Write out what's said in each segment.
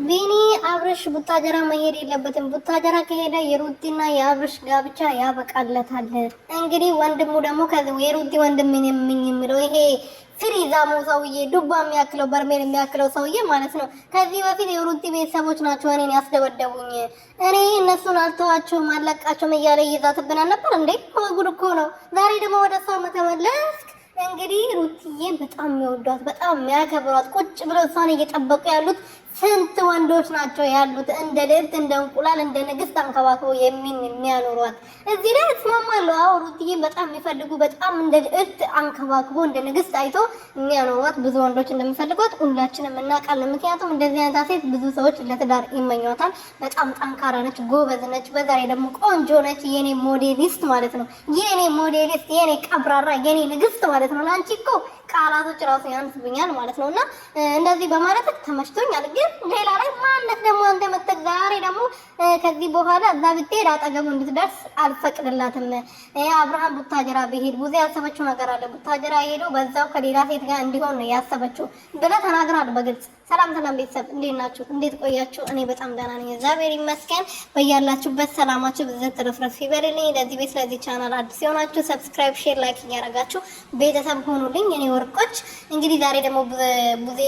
ቢኒ አብርሽ ቡታጀራ መሄድ የለበትም። ቡታጀራ ከሄደ የሩቲና የአብርሽ ጋብቻ ያበቃለታል። እንግዲህ ወንድሙ ደግሞ የሩቲ ወንድም የሚለው ይሄ ፍሪዛሙ ሰውዬ ዱባ የሚያክለው በርሜል የሚያክለው ሰውዬ ማለት ነው። ከዚህ በፊት የሩቲ ቤተሰቦች ናቸው እኔን ያስደበደቡኝ፣ እኔ እነሱን አልተዋቸውም አለቃቸውም እያለ ይዛትብናል ነበር እንዴ። ጉድ እኮ ነው። ዛሬ ደግሞ ወደ እሷ መተመለስ። እንግዲህ ሩቲዬ በጣም የሚወዷት በጣም የሚያከብሯት ቁጭ ብለው እሷን እየጠበቁ ያሉት ስንት ወንዶች ናቸው ያሉት፣ እንደ ልዕልት እንደ እንቁላል እንደ ንግስት አንከባክበው የሚያኖሯት። እዚህ ላይ እስማማለሁ። አዎ ሩቲዬ በጣም የሚፈልጉ በጣም እንደ ልዕልት አንከባክበው እንደ ንግስት አይቶ የሚያኖሯት ብዙ ወንዶች እንደሚፈልጓት ሁላችንም እናውቃለን። ምክንያቱም እንደዚህ አይነት ሴት ብዙ ሰዎች ለትዳር ይመኟታል። በጣም ጠንካራ ነች፣ ጎበዝ ነች፣ በዛ ላይ ደግሞ ቆንጆ ነች። የኔ ሞዴሊስት ማለት ነው። የኔ ሞዴሊስት፣ የኔ ቀብራራ፣ የኔ ንግስት ማለት ነው። ለአንቺ እኮ ቃላቶች ራሱ ያንስብኛል ማለት ነውና እንደዚህ በማለት ተመችቶኛል። ግን ሌላ ላይ ማነት ደግሞ አንተ መተክ ዛሬ ደግሞ ከዚህ በኋላ እዛ ብትሄድ አጠገቡ እንድትደርስ አልፈቅድላትም። አብርሃም ቡታጀራ ቢሄድ ብዙ ያሰበችው ነገር አለ። ቡታጀራ ሄዶ በዛው ከሌላ ሴት ጋር እንዲሆን ነው ያሰበችው ብለ ተናግራል በግልጽ። ሰላም ቤተሰብ እንዴት ናችሁ? እንዴት ቆያችሁ? እኔ በጣም ደህና ነኝ፣ እግዚአብሔር ይመስገን። በያላችሁበት ሰላማችሁ ብዘት ተረፍረፍ ይበልልኝ። ለዚህ ቤት ለዚህ ቻናል አዲስ የሆናችሁ ሰብስክራይብ፣ ሼር፣ ላይክ እያደረጋችሁ ቤተሰብ ሆኑልኝ የኔ ወርቆች። እንግዲህ ዛሬ ደግሞ ቡዜ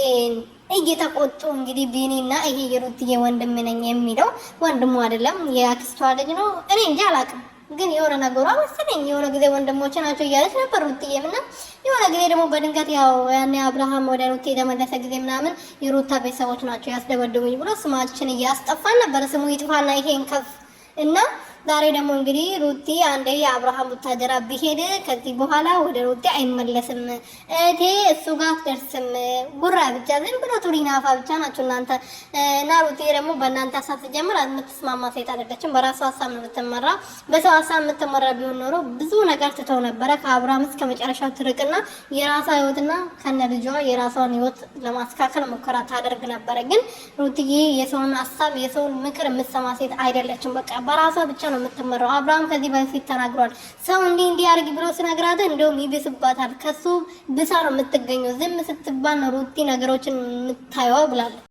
እየተቆጡ እንግዲህ ቢኒና ይሄ የሩትዬ ወንድም ነኝ የሚለው ወንድሙ አይደለም የአክስቷ ልጅ ነው። እኔ እንጃ አላውቅም፣ ግን የሆነ ነገሯ መሰለኝ የሆነ ጊዜ ወንድሞች ናቸው እያለች ነበር ሩትዬም እና የሆነ ጊዜ ደግሞ በድንገት ያው ያኔ አብርሃም ወደ ሩት የተመለሰ ጊዜ ምናምን የሩታ ቤተሰቦች ናቸው ያስደበደቡኝ ብሎ ስማችን እያስጠፋን ነበር። ስሙ ይጥፋና ይሄን ከፍ እና ዛሬ ደግሞ እንግዲህ ሩቲ አንዴ የአብርሃም ቡታጀራ ቢሄድ ከዚህ በኋላ ወደ ሩቲ አይመለስም፣ እቴ እሱ ጋር አትደርስም። ጉራ ብቻ ዝም ብሎ ቱሪናፋ ብቻ ናቸው እናንተ። እና ሩቲ ደግሞ በእናንተ ሀሳብ ስትጀምር የምትስማማ ሴት አይደለችም። በራሷ ሀሳብ ነው የምትመራ። በሰው ሀሳብ የምትመራ ቢሆን ኖሮ ብዙ ነገር ትተው ነበረ። ከአብርሃም እስከ መጨረሻው ትርቅና የራሷ ህይወትና ከነ ልጇ የራሷን ህይወት ለማስተካከል ሙከራ ታደርግ ነበረ። ግን ሩትዬ የሰውን ሀሳብ የሰውን ምክር የምትሰማ ሴት አይደለችም። በቃ በራሷ ብቻ ነው የምትመራው። አብርሃም ከዚህ በፊት ተናግሯል። ሰው እንዲህ አድርግ ብሎ ሲነግራት እንደውም ይብስባታል፣ ከሱ ብሳ ነው የምትገኘው። ዝም ስትባል ነው ሩቲ ነገሮችን የምታየው ብላለች።